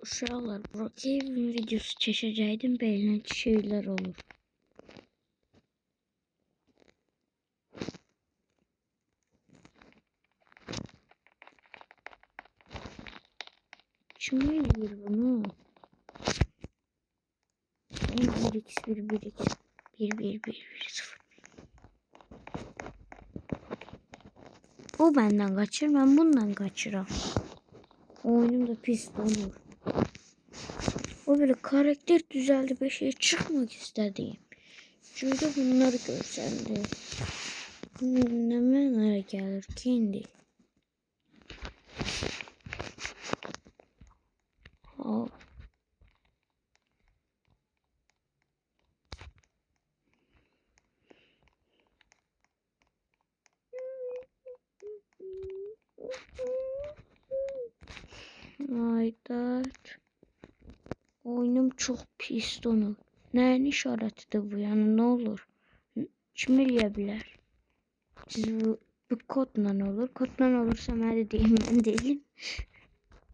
Uşaqlar, Brookhaven videosu çəkəcəkdim, beynə şeyler olur. Kim eləyir bunu? 1x1 1x 1 O benden kaçır, ben bundan kaçıram. Oyunum da pis donur. O böyle karakter düzeldi, bir şey çıkmak istediğim. Şurada bunları görsəndi. Ne mənaya gelir ki indi? Ha. Aydat. Oyunum çok pis donur. Nəyin işarətidir bu? Yani ne olur? Kim eləyə bilər? Siz bu kodla olur. Kodla olursa mən de deyim, mən deyim.